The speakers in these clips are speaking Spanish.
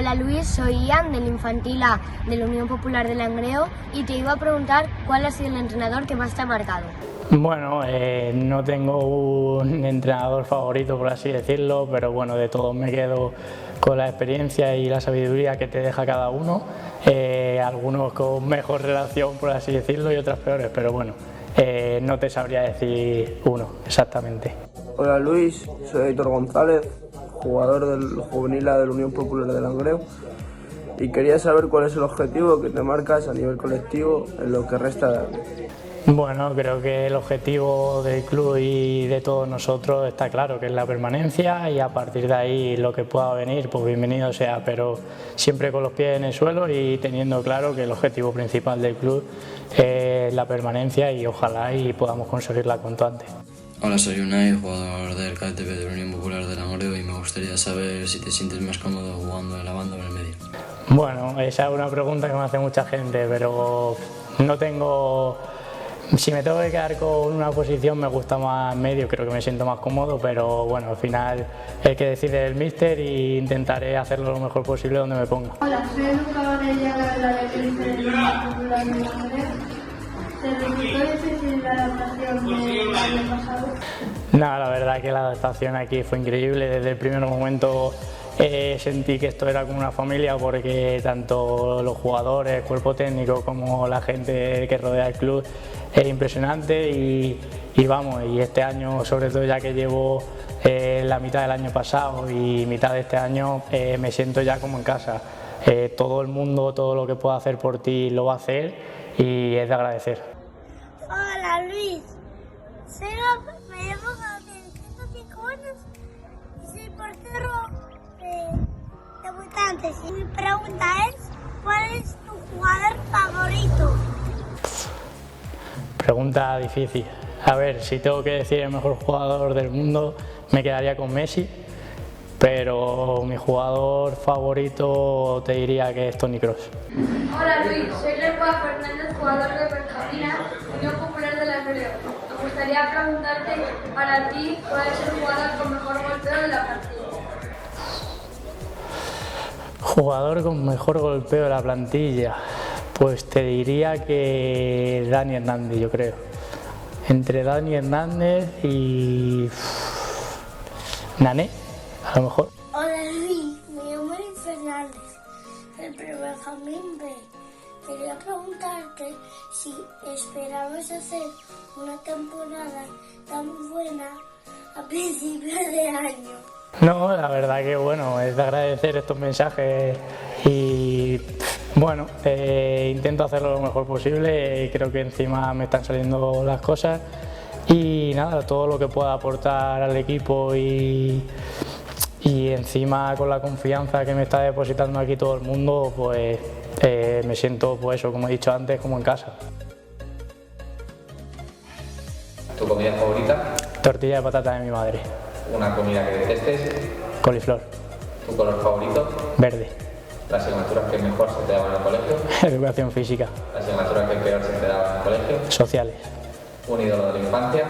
Hola Luis, soy Ian del Infantil A de la Unión Popular de Langreo y te iba a preguntar cuál ha sido el entrenador que más te ha marcado. Bueno, no tengo un entrenador favorito, por así decirlo, pero bueno, de todos me quedo con la experiencia y la sabiduría que te deja cada uno, algunos con mejor relación, por así decirlo, y otros peores, pero bueno, no te sabría decir uno exactamente. Hola Luis, soy Héctor González, jugador del Juvenil A de la Unión Popular de Langreo, y quería saber cuál es el objetivo que te marcas a nivel colectivo en lo que resta de año. Bueno, creo que el objetivo del club y de todos nosotros está claro, que es la permanencia, y a partir de ahí lo que pueda venir, pues bienvenido sea, pero siempre con los pies en el suelo y teniendo claro que el objetivo principal del club es la permanencia y ojalá y podamos conseguirla cuanto antes. Hola, soy Unai, jugador del KTP de la Unión Popular de Langreo, y me gustaría saber si te sientes más cómodo jugando en la banda o en el medio. Bueno, esa es una pregunta que me hace mucha gente, pero no tengo... Si me tengo que quedar con una posición me gusta más medio, creo que me siento más cómodo, pero bueno, al final el que decide el míster y intentaré hacerlo lo mejor posible donde me ponga. Hola, soy Luca Varela de la Unión Popular de Langreo. ¿Te resultó difícil la adaptación del año pasado? No, la verdad que la adaptación aquí fue increíble. Desde el primer momento sentí que esto era como una familia, porque tanto los jugadores, el cuerpo técnico, como la gente que rodea el club es impresionante y vamos, y este año, sobre todo ya que llevo la mitad del año pasado y mitad de este año, me siento ya como en casa. Todo el mundo, todo lo que pueda hacer por ti lo va a hacer y es de agradecer. Hola Luis, me llamo Gabriel, tengo 5 años y soy portero de debutantes. Y mi pregunta es, ¿cuál es tu jugador favorito? Pregunta difícil. A ver, si tengo que decir el mejor jugador del mundo, me quedaría con Messi, pero mi jugador favorito te diría que es Toni Kroos. Hola Luis, soy Lepa Fernández, jugador de Benjamina, Unión Popular de Langreo. Me gustaría preguntarte para ti cuál es el jugador con mejor golpeo de la plantilla. Jugador con mejor golpeo de la plantilla, pues te diría que Dani Hernández, yo creo. Entre Dani Hernández y Nané, a lo mejor. Hola Luis, me llamo Luis Fernández, del Benjamín B. Quería preguntarte si esperabas hacer una temporada tan buena a principios de año. No, la verdad que bueno, es de agradecer estos mensajes y bueno, intento hacerlo lo mejor posible, creo que encima me están saliendo las cosas y nada, todo lo que pueda aportar al equipo y encima con la confianza que me está depositando aquí todo el mundo, pues me siento, pues eso, como he dicho antes, como en casa. ¿Tu comida favorita? Tortilla de patata de mi madre. ¿Una comida que detestes? Coliflor. ¿Tu color favorito? Verde. ¿Las asignaturas que mejor se te daban en el colegio? Educación física. ¿Las asignaturas que peor se te daban en el colegio? Sociales. ¿Un ídolo de la infancia?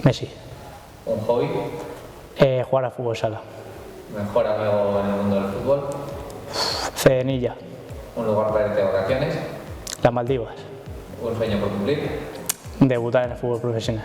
Messi. ¿Un hobby? Jugar a fútbol sala. ¿Mejor amigo en el mundo del fútbol? Cedenilla. ¿Un lugar para irte de vacaciones? Las Maldivas. ¿Un sueño por cumplir? Debutar en el fútbol profesional.